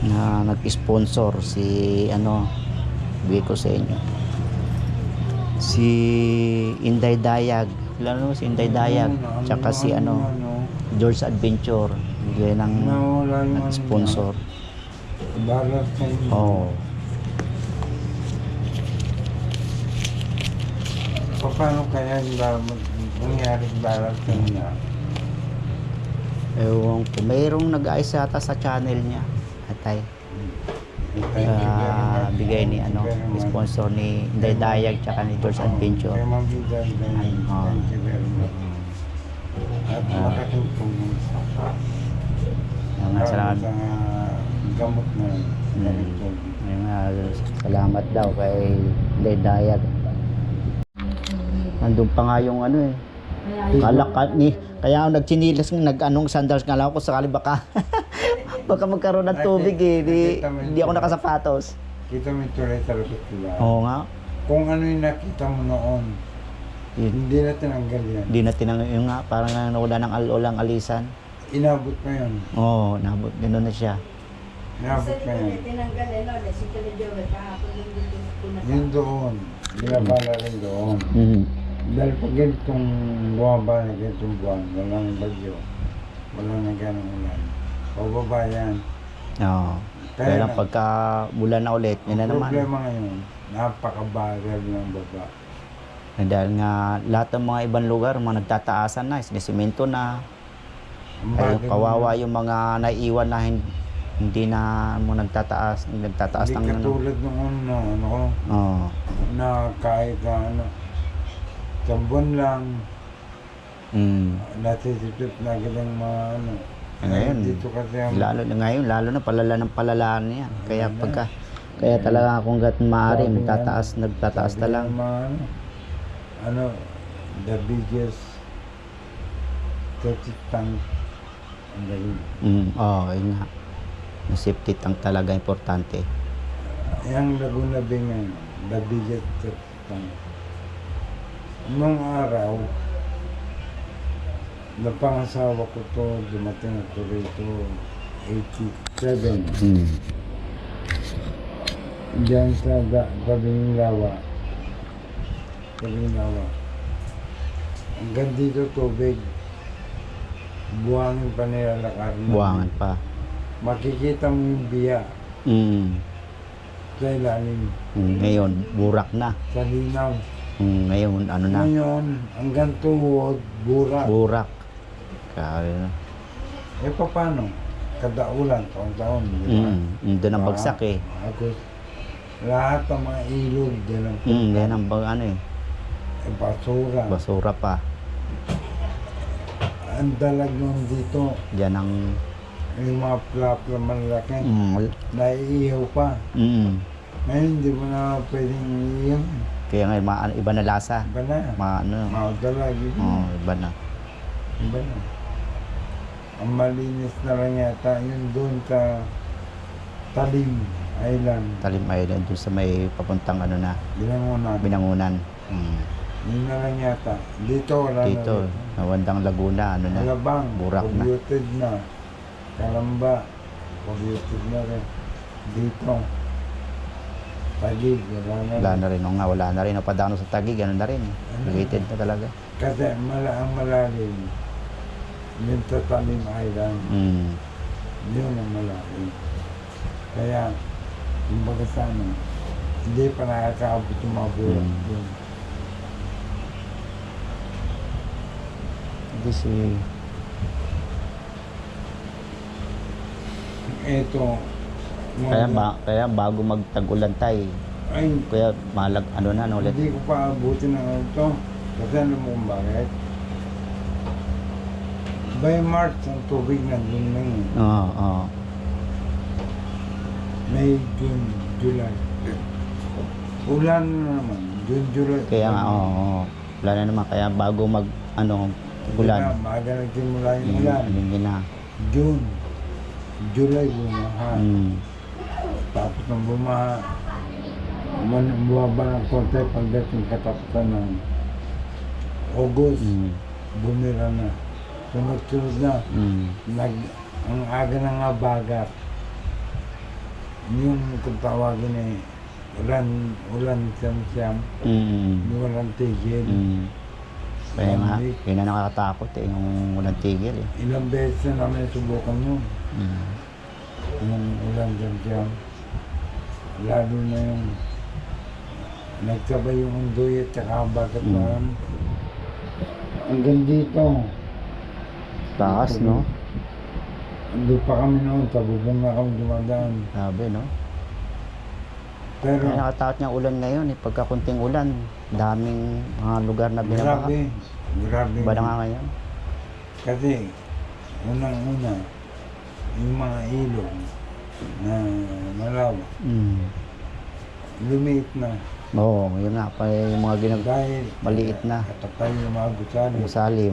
na nag-sponsor si ano, bigay ko sa inyo. Si Inday Dayag. Lalo mo si Inday Dayag. Tsaka si ano, George Adventure. Bigay ng nag-sponsor. Balat sa inyo. Oo. Paano kaya nangyari balat sa inyo? Ewan ko. Mayroong nag-ayos yata sa channel niya. Atay. Thank you very much. Bigay ni ano, Thank you very much. sponsor ni Inday Dayag tsaka ni George Adventure. Kaya mabigan din. Oo. Thank you very much. At malaking tulong Yung salamat. sa gamot na malaking tulong. Salamat daw kay Inday Dayag. Nandun pa nga yung ano eh. Kaya ako nagchinilas, nag-anong sandals nga lang ako sakali baka baka magkaroon ng tubig eh. Di ako nakasapatos. Kita mo yung tuloy sa lupit sila. Oo nga. Kung ano yung nakita mo noon, hindi na tinanggal yan. Di na tinanong yung nga, parang nawala ng ulang alisan. Inabot mo yun. Oo, nabot. Gano'n na siya. Inabot mo yun. Tinanggal eh, no? Si Kalidyo, kahapon yung dito na. Yun doon. Binabala rin doon. Dahil pag ganitong buwaba na ganitong buwan, walang bagyo, walang nagganong ulan. Pababa yan. Oo. Kaya lang pagka bulan na ulit, yun na Ang naman. problema ngayon, napakabagal ng baba. Dahil nga lahat ng mga ibang lugar, mga nagtataasan na, sinisemento na. Ang Ay, bagal kawawa na- yung mga naiiwan na hindi na mo nagtataas ng Hindi ano. katulad noon na ano, Oo. na kahit ano, isang buwan lang, nasisipit na galang mga ano. Ngayon, Dito kasi ang lalo na palala ng palala niya. Kaya kaya talaga kung gat maaari, nagtataas na sabi lang. ng mga ano, the biggest septic tank ang galing. Yun nga. Yung safety tank talaga importante. Yung Laguna Bay ngayon, the biggest septic tank. Nung araw, napangasawa ko to, dumating ako rito, 87. Diyan sa Tabing Lawa. Tabing Lawa. Hanggang dito tubig. Buhangin pa nilalakar na. Buwangan pa. Makikita mo yung biya sa ilalim. Ngayon, burak na. Sa linaw. Ngayon, ano na? Ngayon, hanggang tuhod, burak. Burak. Kaya, Eh paano? Kada ulan, taon-taon, di ba? doon ang bagsak eh. Ako, lahat ng mga ilog, din ang Yan ang ano eh. basura. Basura pa. Ang dalag nun dito, Diyan ang yung mga plapla malaki, naiihaw pa. Ngayon, hindi mo na pwedeng iihaw. Kaya ngayon, iba na lasa. Iba na. Mga dalag, Iba na. iba na. Ang malinis na lang yata, yun doon sa Talim Island. Talim Island, doon sa may papuntang ano na, Binangunan. Binangunan. Yun na lang yata. Dito, wala Dito, na. Nawandang Laguna, ano na. Alabang, burak na. polluted na. Kalamba, polluted na rin. Dito, Tagig, wala na Wala rin. na rin. Wala na rin. Napadano sa Taguig, ano na rin. Located na talaga. Kasi ang malalim, yun sa Talim Island, yun ang malalim. Kaya, kumbaga sa ano, hindi pa nakakaabot yung mga burak yun. Hindi si... Ito, Kaya bago magtag-ulan tayo, ay, kaya malag ano na ulit. hindi ko pa abutin ng ito. Kasi alam mo kung bakit? By March, ang tubig nandun na yun. Oo. May June, July. Ulan na naman. June, July. Kaya nga, oo. Wala na naman. Kaya bago mag, ano, ulan. Maaga nagsimula yung ulan. Hindi na. June, July bumaha. Tapos nang bumaha, bumaba ng konti pagdating katapusan ng August, bumira na. Sunod-sunod na. Ang aga na nga bagat. yung kung tawagin eh, ulan siyam, walang tigil. Kaya nga, yun na nakakatakot eh, yung walang tigil eh. Ilang beses na namin subukan yun. Yung ulan siyam. Lalo na yung nagsabay yung undoy at saka bagat na hanggang dito. Taas, no? Hindi pa kami noon, sa bubong na kami dumadaan. Sabi, no? Pero Kaya nakatakot niya ulan ngayon eh. Pagka kunting ulan, daming mga lugar na binabaha. grabe. Iba na nga ngayon. Kasi unang-una, yung mga ilog na malawak, lumiit na. Oo, yun nga pa yung mga Dahil maliit na. katatay yung mga gusali. Gusali,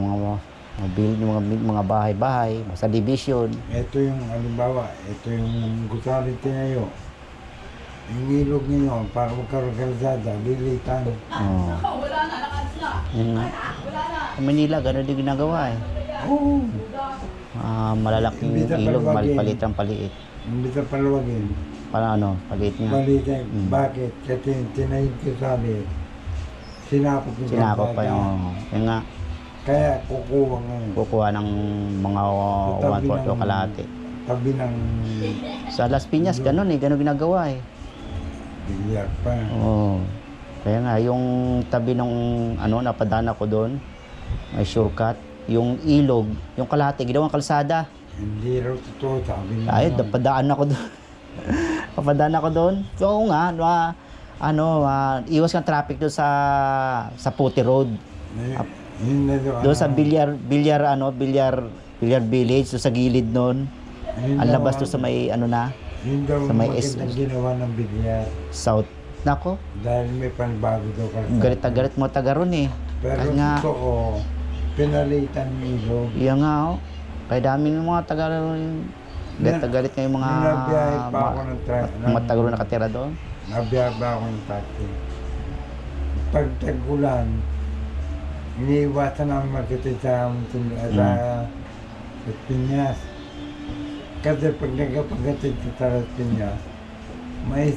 mga bahay-bahay, sa division. Ito yung halimbawa, ito yung gusali tinayo. Yung ilog ninyo, para magkaroon kalsada, lilitan. Oo. Yun nga. Sa Manila, gano'n din ginagawa eh. Oo. Malalaking Hindi na ilog, palawagin. palitan paliit. Hindi sa palawagin. Para ano, paliit nga. Balitan. Bakit? Kasi tinayin ko sabi, sinakop yung Sinakop pa kalsada. yung nga, Kaya kukuha ngayon. kukuha ng mga Tabi 1/4 o ng- kalahati. Tabi ng Sa Las Piñas, gano'n eh, gano'n ginagawa eh. bilyar pa. Oo. Kaya nga, yung tabi ng napadana ko doon, may shortcut. Yung ilog, yung kalahati, ginawang kalsada. Hindi raw totoo, sabi niya. Ay, napadaan ako doon. Napadaan ako doon. So, oo nga, iwas ng traffic doon sa Puti Road. Yun na doon. Doon sa Bilyar Village, doon sa gilid noon. Ang labas doon sa may Yun daw sa may magandang ginawa ng bilyar. South. Nako, Dahil may panbago daw kalsada. galit na galit mo taga ron eh. Pero Kasi nga, totoo, pinalitan yung ilog. Iya nga oh. Kaya dami ng mga taga ron. Galit na galit nga yung mga Nabiyahe pa ako ng mga taga ron nakatira doon. Nabiyahe pa ako ng taxi. Pag tag-ulan, iniiwasan namin magkatid sa Piñas. Kasi pag nagkapagkatid sa Piñas, may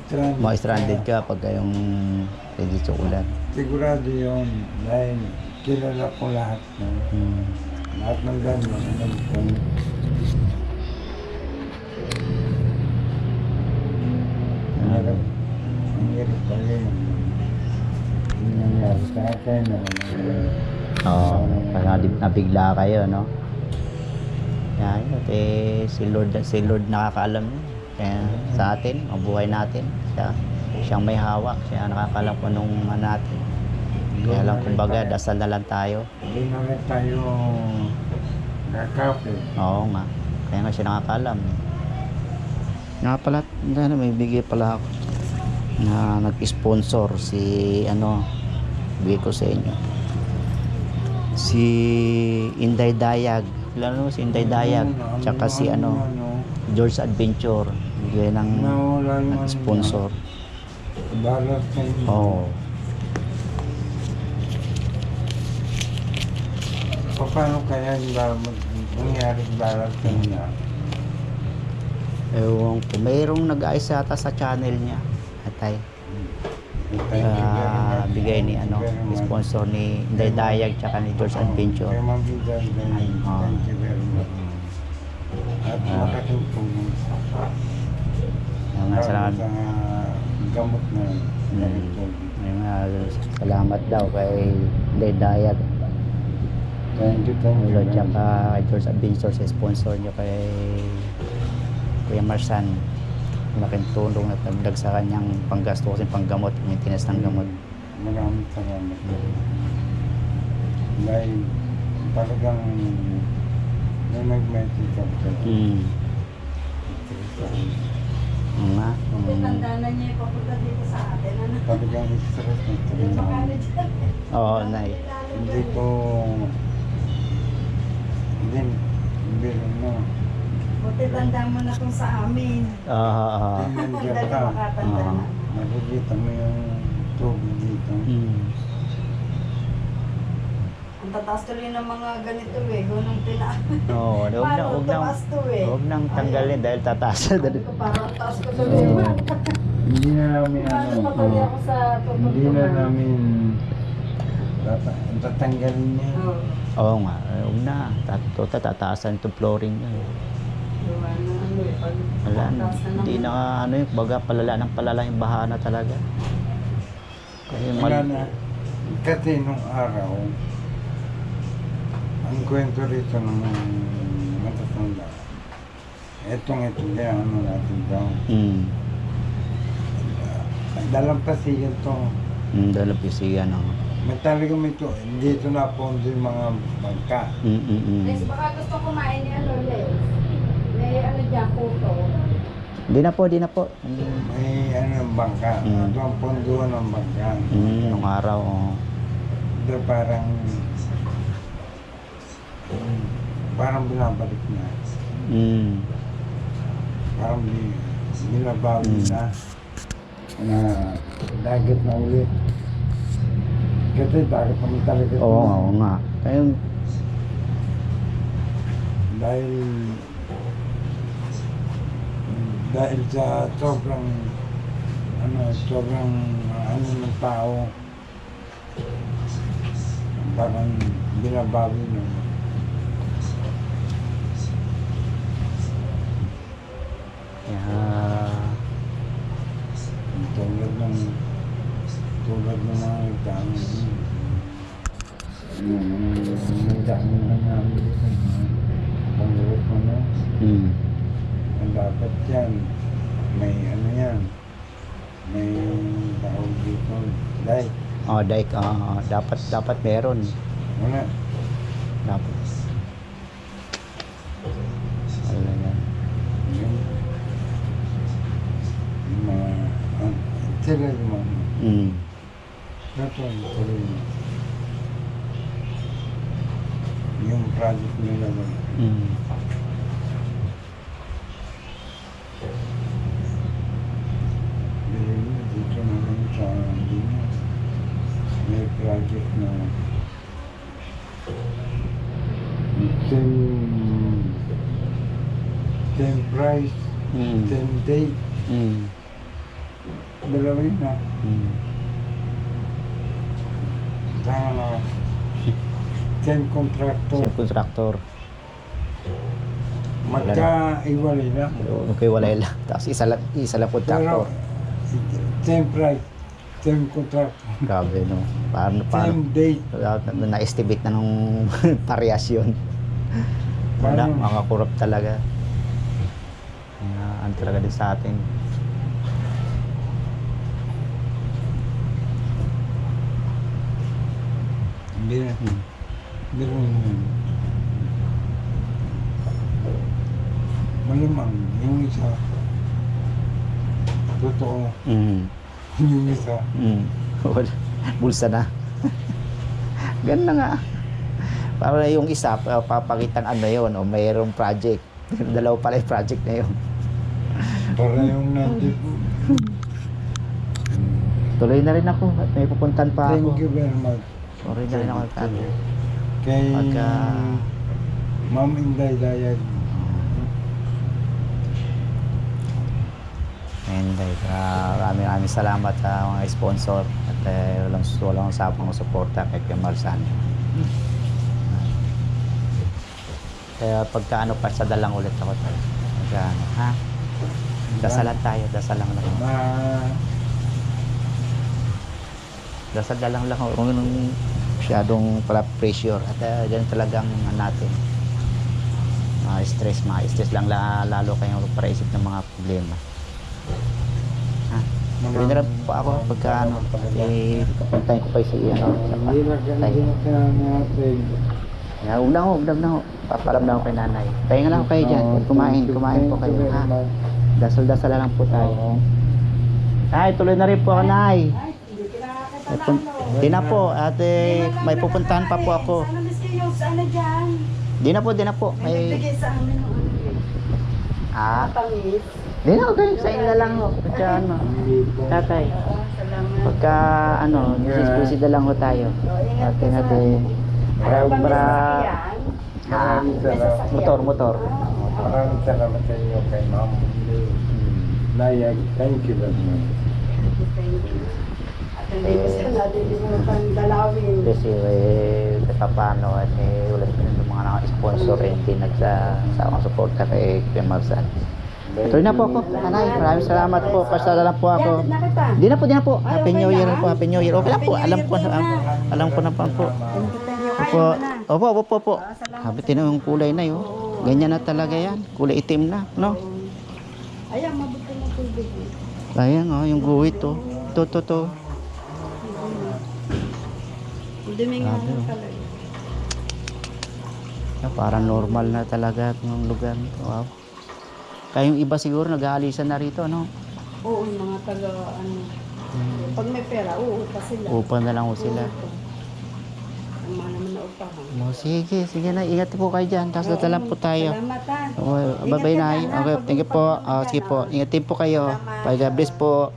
Stranded ka pag yung ready sa ulan. Sigurado yun, dahil kilala ko lahat. No? Lahat ng gano'n, nagpong. Ang hirap pala yun. Yung nangyari sa akin, Oo, nabigla kayo, no? Yan, si Lord nakakaalam yun. Kaya sa atin, ang buhay natin, siyang may hawak, siya nakakaalam kung anong natin. Kaya lang, kumbaga, dasal na lang tayo. Hindi naman tayo nakapit. Oo nga, kaya nga siya nakakaalam. Nga pala, may bigay pala ako na nag-sponsor si bigay ko sa inyo. Si Inday Dayag. Lalo si Inday Dayag. Tsaka si George Adventure. Bigay ng sponsor. Balas sa inyo. Oo. Paano kaya nangyari balas sa inyo? Ewan ko. Mayroong nag-ayos yata sa channel niya. Atay. Bigay ni sponsor ni Inday Dayag tsaka ni George Adventure. Kaya mabigay din. Thank you very much. At makatulong Salamat. sa gamot na Salamat daw kay Inday Dayag. Thank you. Lord tsaka kay George Adventure sa sponsor niyo kay Kuya Marsan. Malaking tulong na tagdag sa kanyang panggasto kasi panggamot, maintenance ng gamot. Maraming salamat. Dahil talagang nung nag-message ako sa Oo nga. Tanda na niya yung papunta dito sa atin. talagang stress na stress. Oo, Nay. Hindi ko hindi na. Buti tanda mo na kung sa amin. Tingnan Hindi dyan ka ka. makatanda na. Nakikita mo yung tubig dito. Ang tataas tuloy ng mga ganito eh. Gunong pina. Oo, huwag na, Paano huwag nang, tumaas to eh? huwag nang tanggalin dahil tataas na Sabi ko, parang taas ko tuloy. Oo. Hindi na namin Paano ano. matuloy ako sa Hindi na tutuntungan? namin tatanggalin niya. Oo. Oo nga, huwag na. Tataasan itong flooring na. Gawa na ano eh. Pag Wala na. taas na Hindi naman. na ano yung baga palala ng palala yung baha na talaga. Kasi Wala na. Kasi nung araw, ang kwento rito ng matatanda, ito kaya ano natin daw. Dalampasigan to. Dalap yung siya no. May talagang ito, dito na pondo yung mga bangka. Les, baka gusto kumain ni ano, Les. May ano dyan, puto. Di na po, di na po. May ano ng bangka. Mm. Ito ang pondo ng bangka. Nung araw, oh. Ito parang binabalik na. Parang binabawi na dagat na ulit. Kasi dagat naman talaga. Oo, oo nga. Kaya, dahil sa sobrang ano ng tao, parang binabawi na. Tulad ng mga nagdaan. Nagdaan na namin dito. Pangurot mo na. Ang dapat yan. May ano yan. May tawag dito. Dahil. oh, dike, dapat meron. Wala. Dapat. Wala yan. Yung mga sila yung mga tuloy mo. Yung project nila ba? Dito na lang sa Dino. May project na same price, same date. Dalawa yun na. Tama na. Same contractor. Same contractor. Magka-iwalay lang. Okay, wala lang. Tapos isa lang Pero contractor. same price, same contractor, Grabe, no? Paano, same date. na-estimate na nung parehas yun. Wala, Parang- mga kurap talaga. Ano talaga din sa atin. Hindi na. Hindi na. Malamang, yung isa, totoo, yung isa, Wala. Bulsa na. Ganun na nga. Para yung isa, papakitang ano yun, o mayroong project. Dalawa pala yung project na yun. para yung nandito. Tuloy na rin ako. At may pupuntan pa ako. Thank you very much. Tuloy na rin ako. Kay Pagka- Ma'am Inday Dayag. And maraming salamat sa mga sponsor at walang usapang suporta kay Kuya Marsan. Kaya pagka ano pa sa dalang ulit ako tayo. Pagka ano, ha? Dasalan tayo, dasal lang lang. Dasal lang lang. Kung masyadong pala pressure at ganun talagang natin. Stress lang lalo kayong paraisip ng mga problema. Pwede na rin po ako pagka ano, puntahin ko pa si ano, sa Hindi na natin. huwag na ho. Papalam na ako kay nanay. Tayo lang ako kayo dyan. Kumain po kayo. Ha? Dasal lang po tayo. Ay, tuloy na rin po ako, nay. Ay, hindi kinakakita na ano. Di na po, ate, may pupuntahan pa po ako. Sana miski yung ano dyan. Di na po. May May, nagbigay sa amin ng ano. ah, Pangit. di na kayo, sa inyo na lang ho. Pagka ano, tatay. Salamat. Pagka ano, busy na lang ho tayo. Ingat ka Ate, Para, Pag may para, sasakyan, Maraming may salamat. sasakyan. motor, motor. Maraming salamat sa inyo kay Ma'am Layag. Thank you very much. At hindi ko siya nadilimutan dalawin. Kasi paano at ulit pa ng mga sponsor hindi nagsasawang suporta kay Kuya Marsan. Tuloy na po ako. Nanay, maraming salamat po. Pasala lang po ako. Yan, na kita. Di na po, di na po. Ay, Happy okay New Year lang. po, Happy New Year. Okay lang po. Happy New Alam Year ko na, din na. alam ko na po. Thank you. Opo, opo, opo, opo. Salamat. Habitin na yung kulay na yun. Ganyan na talaga yan. Kulay itim na, no? Ayan, mabuti na tubig. Ayan, oh, yung guhit, oh. To. Dumi nga Grabe, lang oh. talaga. Parang normal na talaga yung lugar. Wow. Kaya yung iba siguro nag-aalisan na rito, no? Oo, yung mga taga, ano, pag may pera, uupa sila. Upa na lang ho sila. Uupa. Ang mga naman na upahan. Oh, sige na. Ingat po kayo dyan. Tapos na lang po tayo. Salamat ha. Okay, bye-bye na. Okay, thank you po. Sige po. Ingatin po kayo. Bye, God bless po.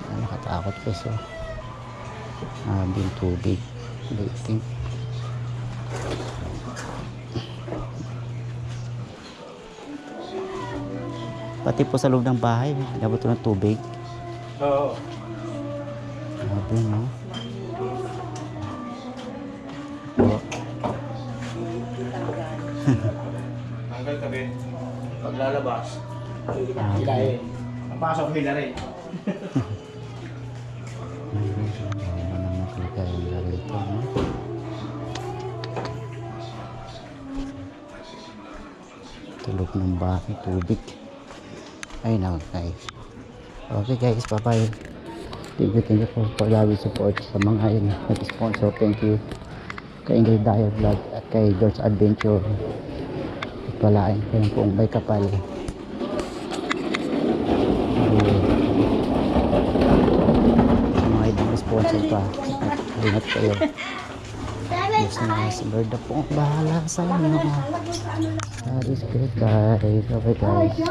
Nakatakot po so. Yung tubig. Waiting. Pati po sa loob ng bahay, nabot ng tubig. Oo. Grabe, no? Po. Hanggang kami, paglalabas, Grabe. hilahin. Ang pasok, hilahin. Ano naman talaga yung rito, no? Tulog ng bahay, tubig. Ay, na, guys. Okay, guys, bye-bye. Thank you for love support sa mga yun, nag-sponsor. Thank you kay Ingrid Daya Vlog at kay George Adventure. Palain ko yung buong bay kapal. Sa mga ibang sponsor pa, ingat kayo. Yes, nice. Lord na po ang bahala sa inyo. God is good, guys. Bye-bye, guys.